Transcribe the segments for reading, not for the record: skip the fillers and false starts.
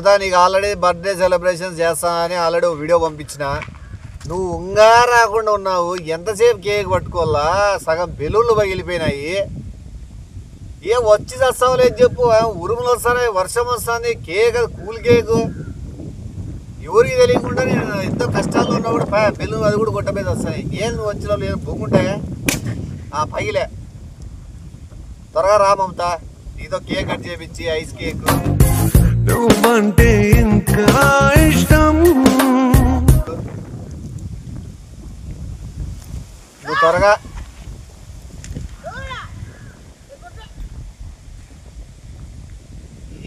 మమతా నీకు already birthday celebrations చేస్తానని already video పంపించిన. నువ్వు ఉంగా రాకుండా ఉన్నావు. ఎంతసేపు కేక్ పట్టుకోవాలా? సగం బెలూన్లు పగిలిపోయినాయి. ఏ వచ్చి చస్తావు లేదు చెప్పు. ఉరుములు వస్తాయి, వర్షం వస్తుంది, కేక్ అది కూల్ కేకు. ఎవరికి తెలియకుండా నేను ఎంతో కష్టాల్లో ఉన్నా కూడా బెలూన్ అది కూడా కొట్ట మీద వస్తాయి. ఏం నువ్వు వచ్చినా లేదు బొగ్గుంటాయా? పగిలే. త్వరగా రా మమతా, నీతో కేక్ కట్ చేపించి ఐస్ కేక్. నువ్వంటే ఇంకా ఇష్టం. నువ్వు త్వరగా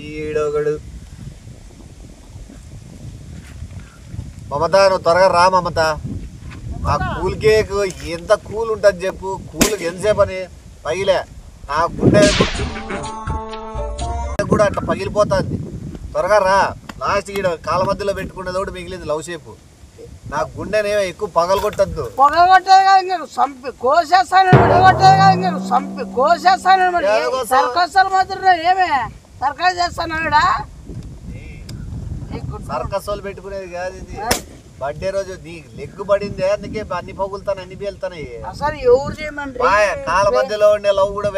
ఈడొకడు. మమతా నువ్వు త్వరగా రా మమతా. ఆ కూల్ కేక్ ఎంత కూల్ ఉంటుంది చెప్పు. కూల్ ఎంతసేపు అని పగిలే. నా గుండె కూడా అట్లా పగిలిపోతుంది. త్వరగా రా. లాస్ట్ ఈడ కాల మధ్యలో పెట్టుకునేది కూడా మిగిలింది లవ్ షేప్. నా గుండెనే ఎక్కువ పగలగొట్టద్దు. సర్కస్ వాళ్ళు పెట్టుకునేది కాదు ఇది. బర్త్డే రోజు నీ లెగ్ పడిందే, అందుకే అన్ని పగులుతాను, అన్ని పేలుతాయి. అసలు ఎవరు చేయమంటే కాల మధ్యలో ఉండే లవ్ కూడా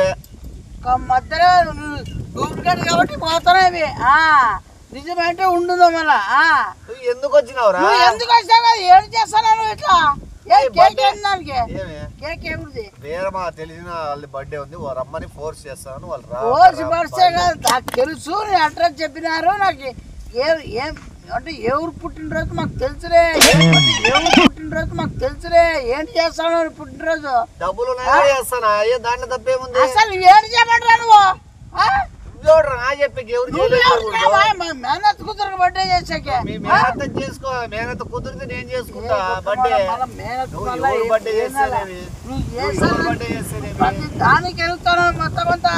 మధ్యలో కాబట్టి పోతున్నాయి. నిజమంటే ఉండుందో మళ్ళా. ఎందుకు వచ్చినావురా? ఎందుకు వచ్చావు? ఏడు చేస్తాను ఇట్లా. వేరే మా తెలిసిన వాళ్ళ బర్త్డే ఉంది, రమ్మని ఫోర్స్ చేస్తాను. వాళ్ళు నాకు తెలుసు, నీ అడ్రస్ చెప్పినారు. నాకు ఏం అంటే ఎవరు పుట్టినరోజు మాకు తెలుసులే. ఎవరు పుట్టినరోజు మాకు తెలుసులే. ఏంటి చేస్తాను పుట్టినరోజు? డబ్బులు చేస్తానా? దాంట్లో తప్పేముంది? అసలు ఏంటి చేయమంటారా నువ్వు? మేనత్ కూతురు బర్త్డే చేసాకే చేసుకో. మేనత్ కుదిరితే నేను చేసుకుంటా బర్త్డే. ప్రతి దానికి వెళ్తాను మొత్తం అంతా.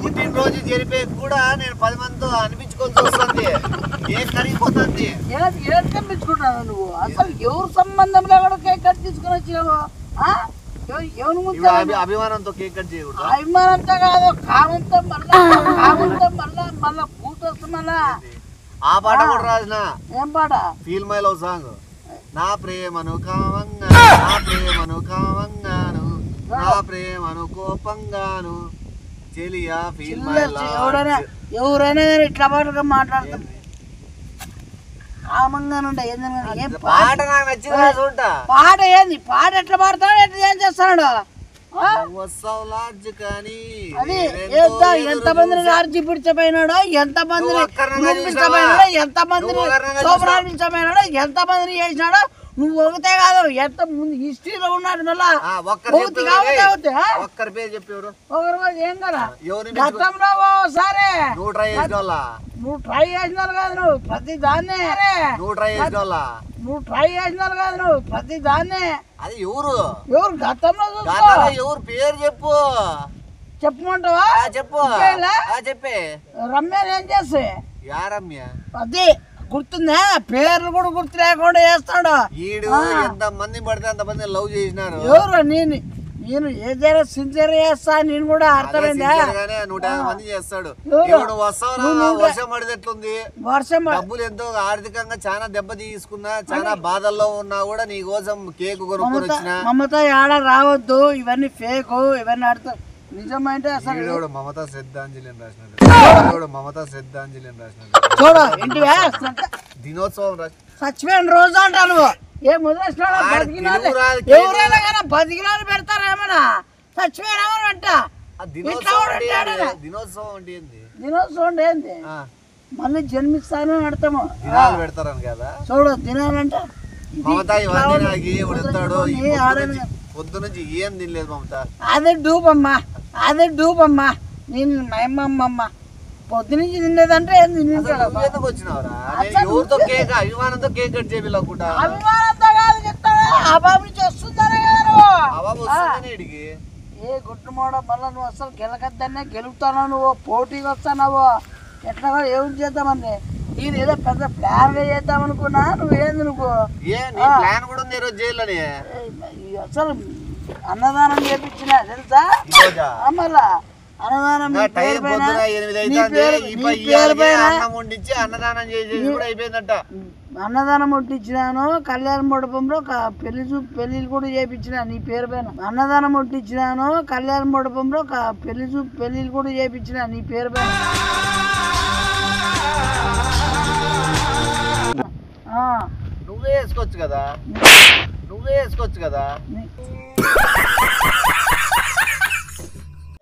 పుట్టినరోజు జరిపే కూడా నేను 10 మందితో అనిపించుకోవాల్సి వస్తుంది. ఏం కరిగిపోతుంది. ఏం కనిపించుకుంటాను నువ్వు? అసలు ఎవరు సంబంధం లేకుండా కేక్ కట్ తీసుకుని వచ్చినావు? అభిమానంతో కేక్ కట్ చేయకూడదు. అభిమానంతో కాదు, కామంతో మళ్ళా కూతొస్తు మళ్ళా. ఆ పాట కూడా రాసిన. ఏం పాట? Feel my love song. నా ప్రేమను కావంగా, నా ప్రేమను కావంగాను, నా ప్రేమను కోపంగాను చెలియా ఫీల్ మై లవ్. ఎవరైనా ఇట్లా పాటగా మాట్లాడతారు. పాట నాకు నచ్చింది చూంటా. పాట ఏంది? పాట ఎట్లా పాడతాడు? ఎట్లా ఏం చేస్తాడు? ఎంత మందిని రాజీ పిడిచిపోయినాడో, ఎంత మందిని ఎంత మందిని శోభరాడించపోయినాడో, ఎంత మందిని చేసినాడో. నువ్వు ఒకటే కాదు, ఎంత ముందు హిస్టరీలో ఉన్నాడు. మళ్ళా ఒక్కరి పేరు చెప్పేవారు. ఒకరి ఏం కదా గతంలో సరే నువ్వు ట్రై చేసిన నువ్వు ట్రై చేసినారు కాదు. నువ్వు ప్రతి దాన్నే నువ్వు ట్రై చేసిన నువ్వు ట్రై చేసినారు కాదు. నువ్వు ప్రతి దాన్నే. అది ఎవరు గతంలో ఎవరు పేరు చెప్పు. చెప్పమంటావా? చెప్పు చెప్పే. రమ్య ఏం చేస్తే యా రమ్య? అది గుర్తుందా? పేర్లు కూడా గుర్తు లేకుండా చేస్తాడు. ఎంత మంది పడితే అంత మంది లవ్ చేసినారు. ఎవరు? నేను ఏదైనా సిన్సియర్ చేస్తా. నేను కూడా అర్థమైందా? 150 మంది చేస్తాడు. వర్షం పడితే ఎట్లుంది? వర్షం డబ్బులు ఎంతో ఆర్థికంగా చాలా దెబ్బ తీసుకున్నా, చాలా బాధల్లో ఉన్నా కూడా నీ కోసం కేక్ కొనుక్కొని వచ్చిన. మమతా ఆడ రావద్దు, ఇవన్నీ ఫేక్, ఇవన్నీ ఆడుతా. నిజమైతే అసలు మమతా శ్రద్ధాంజలి అని రాసినాడు. మమతా శ్రద్ధాంజలి అని రాసినాడు. చూడు ఇంటివే దినోత్సవం చచ్చిపోయిన రోజు అంటాను. ఏ ముద్రేసినాడు? ఎవరైనా కానీ 10 కిలోలు పెడతారు. ఏమైనా చచ్చిపోయినామంట. దినోత్సవం అంటే ఏంది? దినోత్సవం ఏంది? మళ్ళీ జన్మిస్తాను అడతాము. దినాలు పెడతారని కదా. చూడు దినాలంటే మమతా ఇవన్నీ నాకు ఉడతాడు. పొద్దు నుంచి ఏం తినలేదు మమతా. అదే డూపమ్మా. నేను మయమ్మమ్మ పొద్దు నుంచి తినేదంటే ఎందుకు వచ్చినావురా? ఎవరితో కేక్ అభిమానంతో కేక్ కట్ చేయాలనుకుంటా. అభిమానంతో కాదు చెప్తాను. అబాబు నుంచి వస్తుందనే కదా. ఏ గుట్టుమోడ మళ్ళీ నువ్వు అసలు గెలకద్దనే గెలుపుతావు. నువ్వు పోటీకి వస్తున్నావు. ఎట్లా ఏం చేద్దామని నేను ఏదో పెద్ద ప్లాన్ గా చేద్దాం అనుకున్నా. నువ్వేంది నువ్వు జైల్లోనే అసలు అన్నదానం చేపించిన తెలుసా? మళ్ళా అన్నదానం ఇంకా టైం పొద్దున 8 అవుతుంది. ఈ అన్నం వండించి అన్నదానం చేసేసి కూడా అయిపోయిందట. అన్నదానం ముట్టించినాను, కళ్యాణ మండపంలో పెళ్లిళ్ళు కూడా చేయించిన నీ పేరు పైన. అన్నదానం ముట్టించినాను, కళ్యాణ మండపంలో పెళ్లిళ్ళు కూడా చేయించిన నీ పేరు పైన. నువ్వే వేసుకోవచ్చు కదా.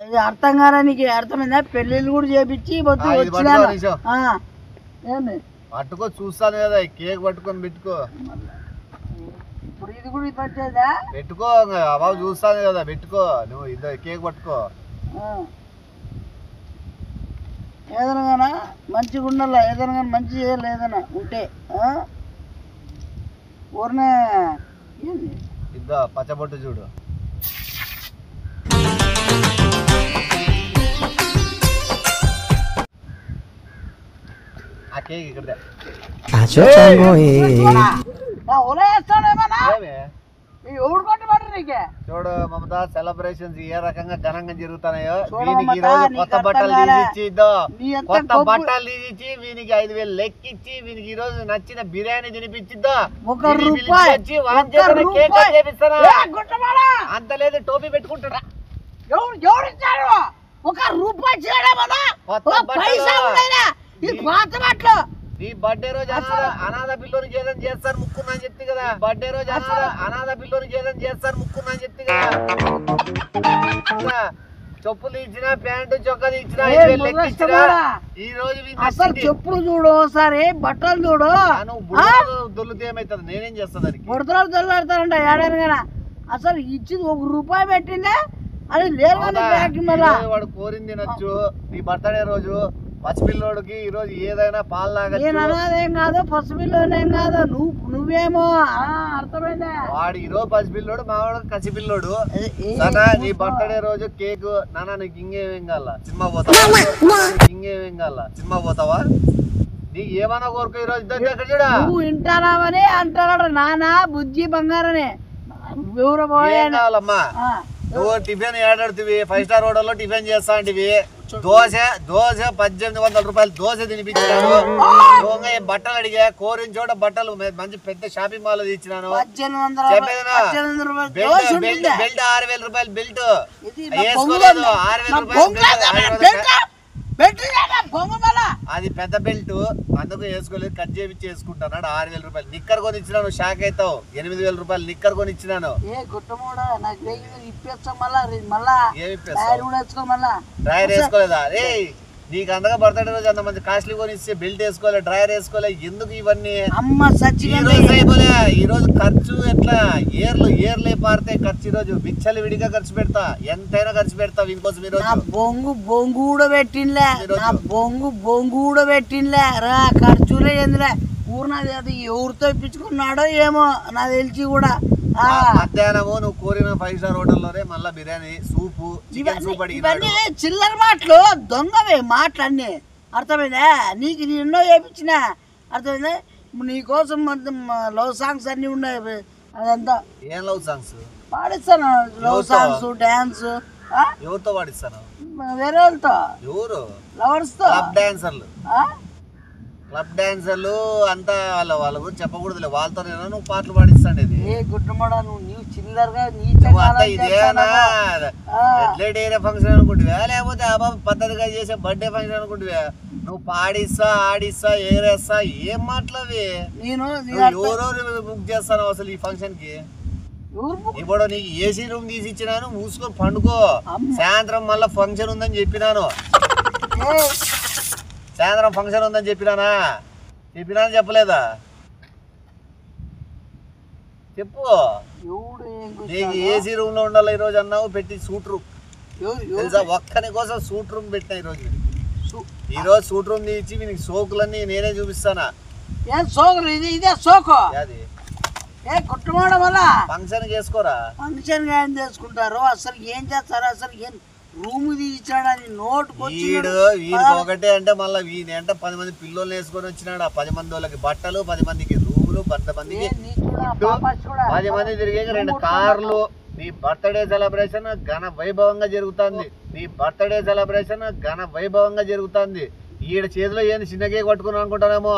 ఇది అర్థం కాదా నీకు? అర్థమైందా? పెళ్లిళ్ళు కూడా చేపించి ఏంది పట్టుకో, చూస్తాను కదా. కేక్ పట్టుకొని పెట్టుకో. ఇప్పుడు ఇది కూడా పట్టేదా? పెట్టుకో, బాబు చూస్తాను కదా. పెట్టుకో, నువ్వు ఇద్దరు కేక్ పట్టుకో. ఏదైనా మంచిగా ఉండాల, ఏదైనా మంచి చేయాలి. ఏదైనా ఉంటే ఊరినే ఇద్దా పచ్చబొట్టు చూడు. ఆ కేక్ ఇక్కడ చూడు మమత, సెలబ్రేషన్స్ ఏ రకంగా ఘనంగా జరుగుతున్నాయో. వీనికి ఈ రోజు కొత్త బట్టలు తీసిచ్చి వీనికి 5,000 లెక్కిచ్చి వీనికి ఈ రోజు నచ్చిన బిర్యానీ తినిపించిద్దా. అంత లేదు, టోపీ పెట్టుకుంటాడా. నీ బర్త్డే రోజు అనాథ పిల్లోని చేయాలని చేస్తారు ముక్కున్నా అని చెప్తే కదా. బర్త్డే రోజు అనాథ పిల్లోని చేయాలని చేస్తారు ముక్కున్నా అని చెప్తే కదా. చెప్పులు ఇచ్చిన, ప్యాంటు చొక్కా ఇచ్చిన, ఈ రోజు అసలు చెప్పులు చూడు, ఒకసారి బట్టలు చూడు. దొల్లుతే ఏమైతుంది? నేనేం చేస్తా దానికి? బుడతలు దొల్లాడతారంట ఏడాదిగా. అసలు ఇచ్చింది ₹1 పెట్టిందే, అది లేదు. వాడు కోరింది తినొచ్చు. నీ బర్త్డే రోజు పసిపిల్లోడికి ఈ రోజు ఏదైనా పాలు తాగొచ్చు. నేను అనాదేం కాదు, పసిపిల్లోనేం కాదు. నువ్వేమో అర్థమైందా? వాడు ఈ రోజు పసిపిల్లోడు, మావాడు కసిపిల్లోడు. నీ బర్త్డే రోజు కేక్ నాన్న నీకు ఇంకేమేం కావాలా? సినిమా పోతావా? నీకు ఏమన్నా కోరుకో. ఈ రోజు ఎక్కడ చూడ నువ్వు వింటానావని అంటాడు నాన్న. బుజ్జి బంగారనే ఏం కావాలమ్మా? నువ్వు టిఫిన్ ఏడాడుతుంది. 5 స్టార్ హోటల్లో టిఫిన్ చేస్తా అంటివి. దోశ 1,800 రూపాయలు దోశ తినిపించాడు. బట్టలు అడిగా, కోరిన చోట బట్టలు మంచి పెద్ద షాపింగ్ మాల్ ఇచ్చినాను. బెల్ట్ 6,000 రూపాయలు బెల్ట్ వేసుకోలేదు. 6,000 రూపాయలు అది పెద్ద బెల్ట్, అందుకు వేసుకోలేదు. కట్ చేయించి వేసుకుంటాడు. 6,000 రూపాయలు నిక్కర్ కొని ఇచ్చినాను. షాక్ అవుతావు. 8,000 రూపాయలు నిక్కర్ కొని ఇచ్చినాను. డ్రైవర్ వేసుకోలేదా? రే నీకు అందగా బర్త్డే రోజు అంత మంది కాస్ట్లీ కొని ఇస్తే బెల్ట్ వేసుకోలే, డ్రైవర్ వేసుకోలే. ఎందుకు ఇవన్నీ? ఈ రోజు ఖర్చు ఎట్లా ఏర్లే పారితే ఖర్చు. ఈ రోజు బిచ్చలు విడిగా ఖర్చు పెడతా, ఎంతైనా ఖర్చు పెడతా వీనికోసం. ఈ రోజు బొంగు కూడా పెట్టిండ్లే, బొంగు కూడా పెట్టిండ్లే రా. ఖర్చులే ఎందులే. ఊరినది అది ఎవరితో ఇప్పించుకున్నాడో ఏమో నాకు తెలిసి కూడా. మధ్యాహ్నము నువ్వు కోరిన 5 స్టార్ హోటల్లోనే మళ్ళా బిర్యానీ, సూపు, చికెన్ సూప్ ఇవన్నీ చిల్లర మాటలు, దొంగవే మాటలు అన్నీ. అర్థమైందా? నీకు ఎన్నో చేయించిన. అర్థమైందా? నీకోసం లవ్ సాంగ్స్ అన్ని ఉన్నాయి. అదంతా ఏం లవ్ సాంగ్స్ పాడిస్తాను? Love songs, dance. ఎవరితో పాడిస్తాను? వేరే వాళ్ళతో. ఎవరు? లవర్స్ తో. క్లబ్ డాన్సర్లు అంతా వాళ్ళ గురించి చెప్పకూడదు. వాళ్ళతో నువ్వు పాటలు పాడిస్తాను. ఇది నువ్వు చిల్లరగా ఇదేనా ఎట్లెట్ ఏరియా ఫంక్షన్ అనుకుంటువా, లేకపోతే అబ్బాబు పద్ధతిగా చేసే బర్త్డే ఫంక్షన్ అనుకుంటువా? నువ్వు పాడిస్తా, ఆడిస్తా, ఏరేస్తా, ఏం మాటలవి? ఎవరెవరు బుక్ చేస్తాను అసలు ఈ ఫంక్షన్ కి? ఇప్పుడు నీకు ఏసీ రూమ్ తీసి ఇచ్చినాను, మూసుకొని పండుకో. సాయంత్రం మళ్ళా ఫంక్షన్ ఉందని చెప్పినాను. సాయంత్రం ఫంక్షన్ ఉందని చెప్పినానా? చెప్పలేదా? చెప్పు. నీకు ఏసీ రూమ్ లో ఉండాలి ఈ రోజు అన్నావు. పెట్టి సూట్ రూమ్ తెలుసా? ఒక్కని కోసం సూట్ రూమ్ పెట్టినా ఈ రోజు సూట్ రూమ్ తీసి నీకు సోకులన్నీ నేనే చూపిస్తానా? ఫంక్షన్ చేసుకోరా? ఫంక్షన్ ఏం చేసుకుంటారు? అసలు ఏం చేస్తారు? అసలు ఏం రూమ్ తీయించాడని వీడు ఒకటే అంటే మళ్ళీ వీని అంటే 10 మంది పిల్లలు వేసుకొని వచ్చినాడు. ఆ 10 మంది వాళ్ళకి బట్టలు, 10 మందికి రూములు, 10 మందికి 10 మంది తిరిగే 2 కార్లు, నీ బర్త్డే సెలబ్రేషన్ ఘన వైభవంగా జరుగుతుంది. ఈడ చేతిలో ఏంది చిన్న కేక్ పట్టుకున్నాను అనుకుంటానేమో.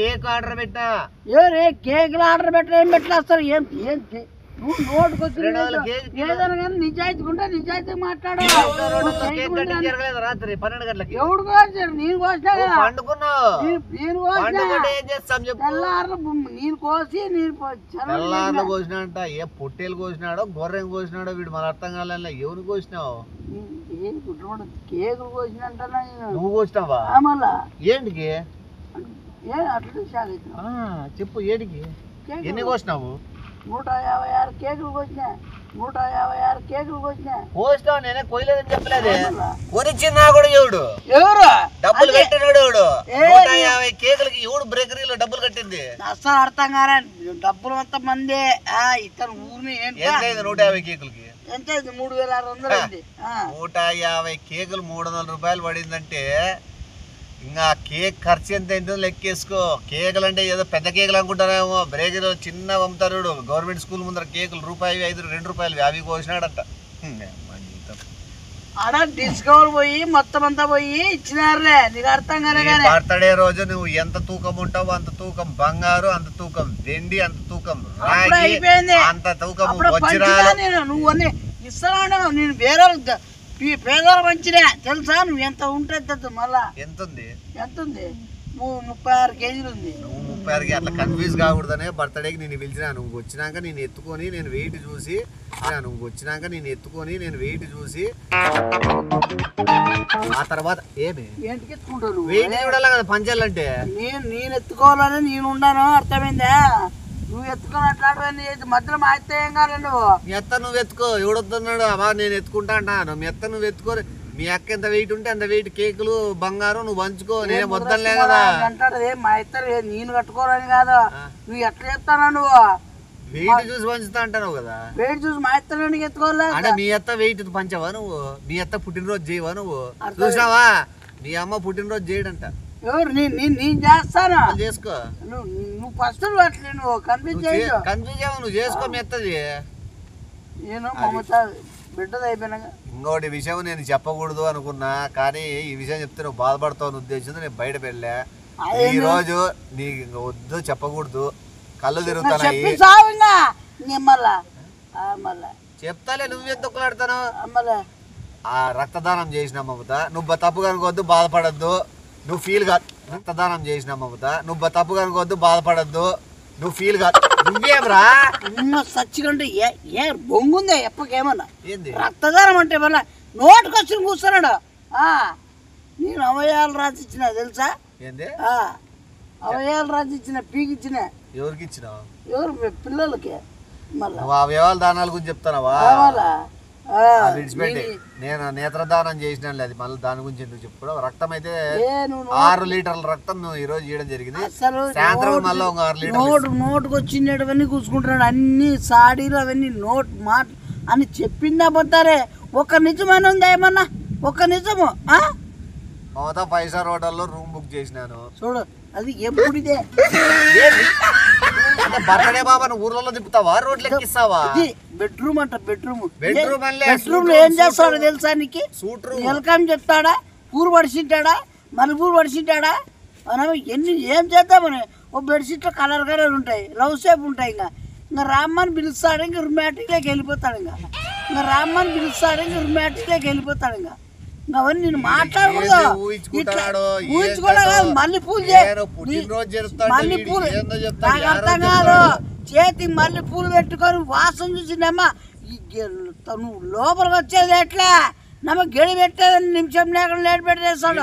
కేక్ ఆర్డర్ పెట్టినా కేకులు ఆర్డర్ పెట్టిన ఏం పెట్టలే అసలు ఏం నిజాయితీ ఉంటే నిజాయితీ మాట్లాడు. రాత్రి 12 గంటలకి ఎవడు కోసాడు? నేను కోసినా కదా. పండుకున్నావు. నేను కోసి తెల్లారులు కోసినాడంట. ఏ పొట్టేలు కోసినాడో గొర్రెం కోసినాడో వీడు మన అర్థం కాలే. ఎవరు కోసినావు? కేకులు కోసినంట. నువ్వు కోసినావా? మళ్ళా ఏంటికి? అట్లా చెప్పు ఏడికి? ఎన్ని కోసినావు? 156 కేకులు కోసినా. 156 కేకులు కోసినా. కోసినావు. నేనే కోయలేదని చెప్పలేదే. కొనిచ్చినా కూడా ఎవడు డబ్బులు కట్టినాడు? ఎవడు 150 కేకులకి ఎవడు బేకరీలో డబ్బులు కట్టింది? అసలు అర్థం కారా. డబ్బులు అంత మంది ఇతను ఊరిని ఎంతైంది 150 కేకులకి? ఎంత 3600. 150 కేకులు 300 రూపాయలు పడిందంటే ఇంకా కేక్ ఖర్చు ఎంత అయిందో లెక్కేసుకో. కేకులు అంటే ఏదో పెద్ద కేకులు అనుకుంటారేమో. బ్రేకరీలో చిన్న అమ్ముతారు. గవర్నమెంట్ స్కూల్ ముందర కేకులు రూపాయి 5 2 రూపాయలు అవి కోసినాడంట. ఆడ డిస్కౌంట్ పోయి మొత్తం అంతా పోయి ఇచ్చినారులే. నీకు అర్థం కాలే. బర్త్డే రోజు నువ్వు ఎంత తూకం ఉంటావు అంత తూకం బంగారు, అంత తూకం వెండి, అంత తూకం రాగి, అయిపోయింది. అంత తూకం వజ్రాలు. నువ్వు అన్ని ఇస్తాను. నేను వేరే పేదలు మంచిదే తెలుసా. నువ్వు ఎంత ఉంటుంది మళ్ళా ఎంత ఉంది? 36 కేజీలు ఉంది. నువ్వు 36 అట్లా కన్ఫ్యూజ్ కాకూడదనే బర్త్డేకి నేను పిలిచినా. నువ్వు వచ్చినాక నేను ఎత్తుకొని నేను వెయిట్ చూసి ఆ తర్వాత ఏమి ఏంటికి ఎత్తుకుంటావు? వెయిట్ చూడాలి కదా పంచాలంటే. నేను ఎత్తుకోవాలని నేను ఉన్నాను. అర్థమైందా? నువ్వు ఎత్తుకొని అట్లాంటివన్నీ మధ్యలో మా ఎత్త ఏం కాదు. మీ అత్త నువ్వు ఎత్తుకో. ఎవడొస్తున్నాడు అమ్మా నేను ఎత్తుకుంటా అంటాను. మీ అత్త నువ్వు ఎత్తుకో. మీ అక్క ఎంత వెయిట్ ఉంటే అంత వెయిట్ కేకులు బంగారం నువ్వు పంచుకో. నేను వద్దలే కదా అంటాడు. మా ఇత్త నేను కట్టుకోవాలని కాదు. నువ్వు ఎట్లా చెప్తానా? నువ్వు వెయిట్ చూసి పంచుతా అంటావు కదా. వెయిట్ చూసి మా ఇత్తలో ఎత్తుకోవాలి అంటే మీ అత్త వెయిట్ పంచవా నువ్వు? మీ అత్త పుట్టినరోజు చేయవా నువ్వు? చూసావా మీ అమ్మ పుట్టినరోజు చేయడంట. ఎవరు? నేను చేస్తాను. చేసుకో. నువ్వు ఫస్ట్ అట్లే నువ్వు కన్ఫ్యూజ్ నువ్వు చేసుకో. మీ అత్తది నేను మమత బిడ్డది అయిపోయినాక. ఇంకోటి విషయం నేను చెప్పకూడదు అనుకున్నా, కానీ ఈ విషయం చెప్తే నువ్వు బాధపడతావు ఉద్దేశంతో నేను బయట వెళ్ళా. ఈ రోజు నీకు వద్దు చెప్పకూడదు. కళ్ళు తిరుగుతాయి. చెప్తాలే నువ్వే తొక్కులాడుతాను. ఆ రక్తదానం చేసిన మమత నువ్వు తప్పుగా అనుకోవద్దు, బాధపడద్దు. నువ్వు ఫీల్ కాదు. రక్తదానం చేసిన మమత నువ్వు తప్పుగా అనుకోవద్దు, బాధపడద్దు. నువ్వు ఫీల్ కాదు. నువ్వేమ్రా సచ్చికంటే ఏ బొంగుందే ఎప్పకేమన్నా. ఏంది రక్తదానం అంటే మళ్ళా నోటుకొచ్చి కూర్చున్నాడు. నేను అవయాలు రాసిచ్చిన తెలుసా? ఏంది అవయాలు రాసిచ్చిన పీకిచ్చిన. ఎవరికి ఇచ్చినావు? ఎవరు? పిల్లలకి. మళ్ళీ అవయవాల దానాల గురించి చెప్తానవా? నేను నేత్రదానం చేసిన అది మళ్ళీ దాని గురించి ఎందుకు చెప్పుకోవడం. రక్తం అయితే 6 లీటర్ల రక్తం ఈ రోజు ఇవ్వడం జరిగింది. సాయంత్రం మళ్ళీ 6 లీటర్లు. నోటుకు వచ్చినవన్నీ కూర్చుకుంటున్నాడు. అన్ని సాడీలు అవన్నీ నోట్ మాట అని చెప్పిందా పోతారే. ఒక నిజమైన ఉందా ఏమన్నా? ఒక నిజము. మమత 5 స్టార్ హోటల్లో రూమ్ బుక్ చేసినాను. చూడు అది ఎప్పుడిదే. బర్త్డే బాబా నువ్వు ఊర్లలో తిప్పుతావా? రోడ్లు ఎక్కిస్తావా? బెడ్రూమ్ అంట. బెడ్రూమ్ లో ఏం చేస్తాడో తెలుసా నీకు? వెల్కమ్ చెప్తాడా? పూరు పడిచింటాడా? మల్లెపూరు పడిచింటాడా? మనం ఏం చేద్దామని ఓ బెడ్షీట్లో కలర్ ఉంటాయి, లవ్ షేప్ ఉంటాయి. ఇంకా రామ్మని పిలుస్తాడు. ఇంకా రొమాంటిక్లోకి వెళ్ళిపోతాడు. ఇంకా రామ్మని పిలుస్తాడు. ఇంకా రొమాంటిక్లోకి వెళ్ళిపోతాడు. ఇంకా అవన్నీ నేను మాట్లాడకూడదు. ఊహించుకోవడం మల్లెపూలు నాకు అర్థం కాదు. చేతి మల్లెపూలు పెట్టుకొని వాసన చూసిందమ్మా. నువ్వు లోపలికి వచ్చేది ఎట్లా? నమ్మ గడి పెట్టేదని నిమిషం లేకుండా లేట్ పెట్టేస్తాడు.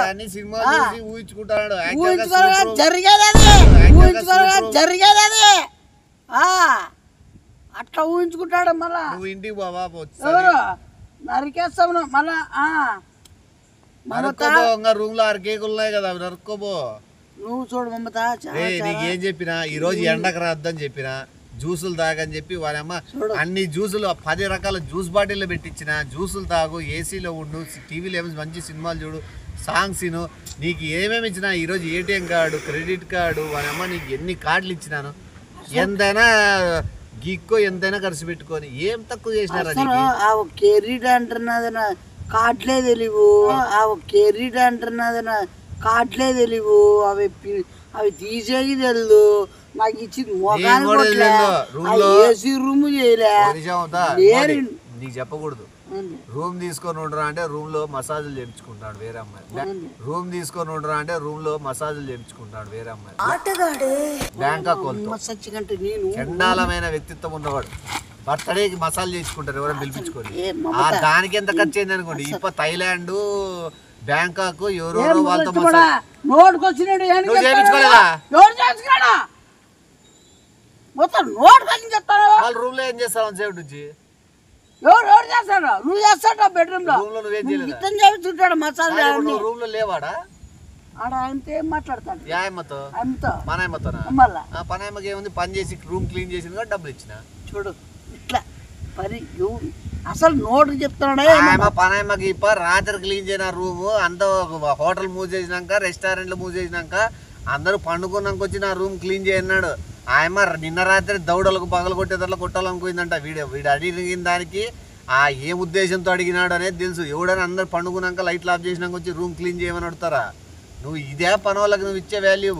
ఊహించుకోగా జరిగేది అది. అట్లా ఊహించుకుంటాడు. మళ్ళా నరికేస్తాము మళ్ళా. రూమ్ లో 6 కేకులు ఉన్నాయి కదా, అవి నరుక్కోబో. నువ్వు చూడు మమత, నీకేం చెప్పినా ఈ రోజు ఎండకు రాద్దని చెప్పినా, జ్యూసులు తాగని చెప్పి వాళ్ళమ్మ అన్ని జ్యూసులు 10 రకాల జ్యూస్ బాటిల్లో పెట్టించిన. జ్యూసులు తాగు, ఏసీలో ఉండు, టీవీలో ఏమో మంచి సినిమాలు చూడు, సాంగ్స్ విను. నీకు ఏమేమి ఇచ్చినా ఈరోజు ఏటీఎం కార్డు, క్రెడిట్ కార్డు, వాళ్ళమ్మ నీకు ఎన్ని కార్డులు ఇచ్చినాను. ఎంతైనా గీక్కో ఎంతైనా ఖర్చు పెట్టుకొని ఏం తక్కువ చేసినారా కెరీడ్ అంటున్నది కాట్లే తెలివు కెరీడ్ అంటున్నది కాట్లే తెలివు అవి తీసేది తెలియదు నాకు ఇచ్చింది ఏసీ రూమ్ చేయలే నీకు చెప్పకూడదు రూమ్ తీసుకొని ఉండరా అంటే రూమ్ లో మసాజులు చేయించుకుంటాడు వేరే అమ్మాయి రూమ్ తీసుకొని ఉండరా అంటే రూమ్ లో మసాజులు చేయించుకుంటాడు వేరే అమ్మాయి బ్యాంకాక్ చండాలమైన వ్యక్తిత్వం ఉన్నవాడు బర్త్డేకి మసాజ్ చేసుకుంటారు ఎవరైనా పిలిపించుకొని దానికి ఎంత ఖర్చు అయింది అనుకోండి ఇప్పుడు థైలాండ్ బ్యాంకాక్ ఎవరెవరో వాళ్ళతో చేయించుకోలేదా వాళ్ళ రూమ్ లో ఏం చేస్తారు సేపు నుంచి ఎవరు చేస్తాడు నువ్వు చేస్తాడు బెడ్రూమ్ లో చేస్తుంటాడు మసాజ్ రూమ్ లో లేవాడా ఆడ ఆయనతో ఏం మాట్లాడతాడు పనాయమ్మకి ఏముంది పని చేసి రూమ్ క్లీన్ చేసింది కూడా డబ్బులు ఇచ్చిన చూడు ఇట్లా పని అసలు నోటు చెప్తున్నాడే పనాయమ్మకి రాత్రి క్లీన్ చేయన రూమ్ అంతా హోటల్ మూవ్ చేసినాక రెస్టారెంట్లు మూవ్ చేసినాక అందరూ పండుకున్నాక వచ్చి నా రూమ్ క్లీన్ చేయన్నాడు ఆయమ్మ నిన్న రాత్రి దౌడలకు పగలు కొట్టేదట్లా కొట్టాలనుకుందంట వీడు అడిగిన దానికి ఏం ఉద్దేశంతో అడిగినాడు అనేది తెలుసు ఎవడని అందరు పండుకున్నాక లైట్లు ఆఫ్ చేసినాక వచ్చి రూమ్ క్లీన్ చేయమని అడుగుతారా నువ్వు ఇదే పని వాళ్ళకి నువ్వు ఇచ్చే వాల్యూ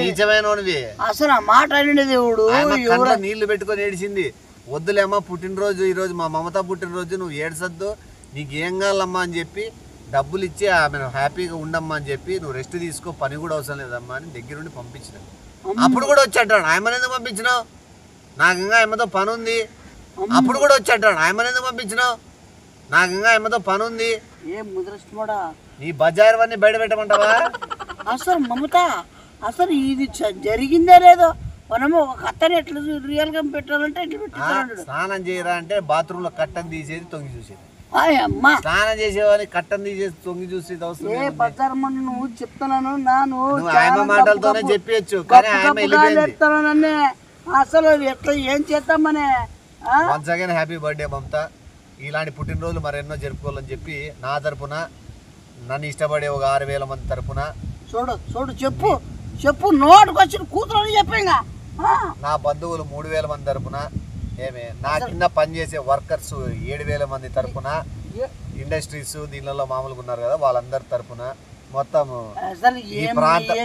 నీచమైన అసలు ఆ మాట దేవుడు నీళ్లు పెట్టుకొని ఏడిచింది వద్దులేమ్మా పుట్టినరోజు ఈ రోజు మా మమత పుట్టినరోజు నువ్వు ఏడ్చొద్దు నీకు ఏం కావాలమ్మా అని చెప్పి డబ్బులు ఇచ్చి ఆమె హ్యాపీగా ఉండమ్మా అని చెప్పి నువ్వు రెస్ట్ తీసుకో పని కూడా అవసరం లేదమ్మా అని దగ్గరుండి పంపించిన అప్పుడు కూడా వచ్చి అంటాడు ఆయమని ఎందుకు పంపించినావు నాకు ఇంకా ఆయమతో పని ఉంది అప్పుడు కూడా వచ్చి అంటాడు ఆయమని ఎందుకు పంపించినావు నాకు ఇంకా ఆయమతో పని ఉంది నీ బజార్ అన్ని బయట పెట్టమంటావా అసలు మమత అసలు ఇది జరిగిందే లేదో మనము ఒక కట్టని ఎట్లా రియల్ గా పెట్టాలంటే ఎట్లా పెట్టాడు స్నానం చేయరా అంటే బాత్రూమ్ లో కట్టని తీసేది తొంగి చూసేది స్నానం చేసేవాని కట్టని తీసేసి తొంగి చూసేది అవసరం నువ్వు చెప్తున్నాను మాటలతోనే చెప్పచ్చు అసలు ఎట్లా ఏం చేద్దామనే వన్స్ అగైన్ హ్యాపీ బర్త్డే మమత ఇలాంటి పుట్టినరోజులు మరెన్నో జరుపుకోవాలని చెప్పి నా తరపున నన్ను ఇష్టపడే ఒక 6,000 మంది తరపున చూడు చెప్పు నోటుకు వచ్చిన కూతురు చెప్పి నా బంధువులు 3,000 మంది తరపున నా కింద పనిచేసే వర్కర్స్ 7,000 మంది తరపున ఇండస్ట్రీస్ దీనిలో మామూలుగా ఉన్నారు కదా వాళ్ళందరి తరపున మొత్తం ఈ ప్రాంతం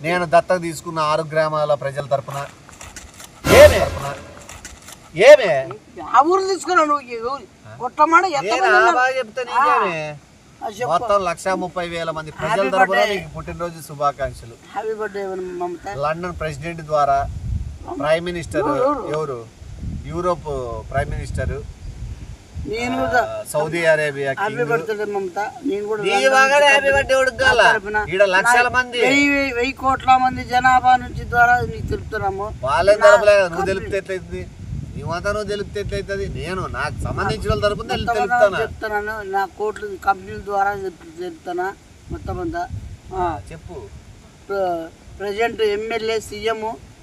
నేను దత్తత తీసుకున్న 6 గ్రామాల ప్రజల తరపున మొత్తం 130,000 మంది ప్రజల తరపున నీకు పుట్టినరోజు శుభాకాంక్షలు. లండన్ ప్రెసిడెంట్ ద్వారా ప్రైమ్ మినిస్టర్ ఎవరు Europe prime minister Saudi Arabia లక్షల మంది 1,000 కోట్ల మంది జనాభా నుంచి ద్వారా నీకు తెలుపుతున్నాము. వాళ్ళేం తరపులే నువ్వు తెలిపితే ఎట్లయితుంది నీవంతా నువ్వు తెలిపితే ఎట్లయితుంది నేను నాకు సంబంధించిన వాళ్ళ తరపున చెప్తున్నాను నా కోట్లు కంపెనీల ద్వారా చెప్తానా మొత్తం అంతా చెప్పు. ప్రజెంట్ ఎమ్మెల్యే సీఎం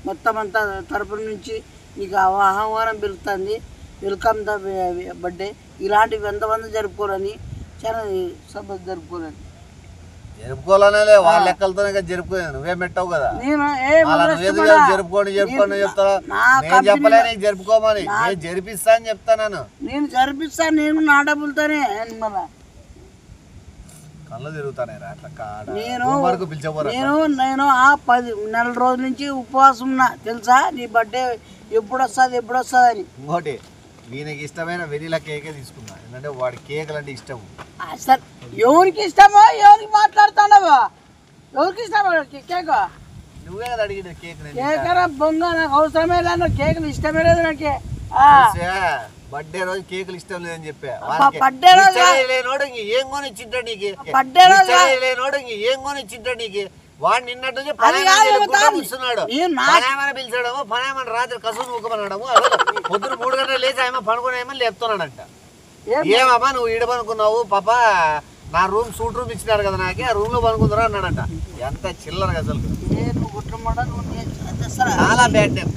మొత్తం అంతా తరపున నుంచి నీకు ఆహ్వానం పిలుస్తుంది. Welcome the birthday. ఇలాంటివి ఎంతమంది జరుపుకోరని చాలా సభ జరుపుకోరని జరుపుకోవాలనే వాళ్ళ లెక్కలతోనే జరుపుకోలేదు. నువ్వే పెట్టావు కదా జరుపుకోండి చెప్తారా నేను చెప్పలే నీకు జరుపుకోమని నేను జరిపిస్తా అని చెప్తాను. నేను జరిపిస్తాను నేను నా డబ్బులతోనే మళ్ళా కళ్ళు తిరుగుతానే నేను ఆ 10 నెల రోజుల నుంచి ఉపవాసం ఉన్నా తెలుసా. నీ బర్త్డే ఎప్పుడు వస్తుంది అని. ఇంకోటి వీనికి ఇష్టమైన వెనీలా కేకే తీసుకున్నా ఎందుకంటే వాడి కేకులు అంటే ఇష్టం. అసలు ఎవరికి ఇష్టమో ఎవరికి మాట్లాడుతున్నావా ఎవరికి ఇష్టమో కేక్ నువ్వే కదా అడిగిన కేక్ బొంగ నాకు అవసరమే లేదు కేకులు ఇష్టమే లేదు నాకు. బర్త్డే రోజు కేకులు ఇష్టం లేదని చెప్పా. బర్త్డే రోజు లేనోడు ఏం కొని ఇచ్చింటాడు నీకు బర్త్డే రోజు లేనోడు ఏం కొని ఇచ్చింటాడు నీకు. వాడు నిన్నట్టు కూర్చున్నాడు పిలిచాడేమో పనేమని రాత్రి కసులు ముక్కమన్నాడము పొద్దున 3 గంటలు లేచి ఆయన పనుకునేమని లేపుతున్నాడంట. ఏమమ్మా నువ్వు ఈడ పనుకున్నావు పాప నా రూమ్ సూట్ రూమ్ ఇచ్చినారు కదా నాకే ఆ రూమ్ లో పనుకుందరా అన్నాడంట. ఎంత చిల్లర అసలు చాలా బ్యాడ్ టైం.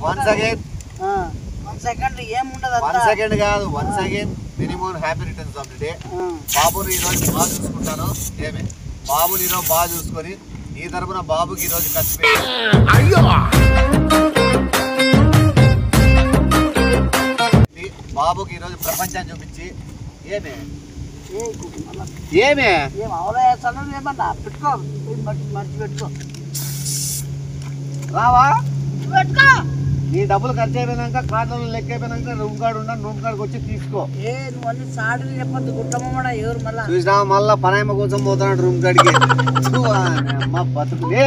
వన్స్ అగైన్ కాదు once again minimum happy returns of the day. బాబుని ఈరోజు బాగా చూసుకుంటాను. బాబుని ఈరోజు బాగా చూసుకొని నీ తరపున బాబుకి ఈరోజు ఖర్చు బాబుకి ఈరోజు ప్రపంచాన్ని చూపించి ఏమే ఏమే ఏం అవలా వేస్తాను ఏమన్నా పెట్టుకో మర్చి పెట్టుకో రావా పెట్టుకో నీ డబ్బులు ఖర్చు అయిపోయినాక కార్డులో లెక్క అయిపోయినాక రూమ్ కార్డు ఉన్నా రూమ్ కార్డుకి వచ్చి తీసుకో. నువ్వు అన్ని సాడలు చెప్పొద్దు గుట్టమ్మ ఎవరు మళ్ళా చూసినా మళ్ళా పనాయమ్మ కోసం పోతున్నాడు రూమ్ కాడికి. అమ్మ బతుకులే.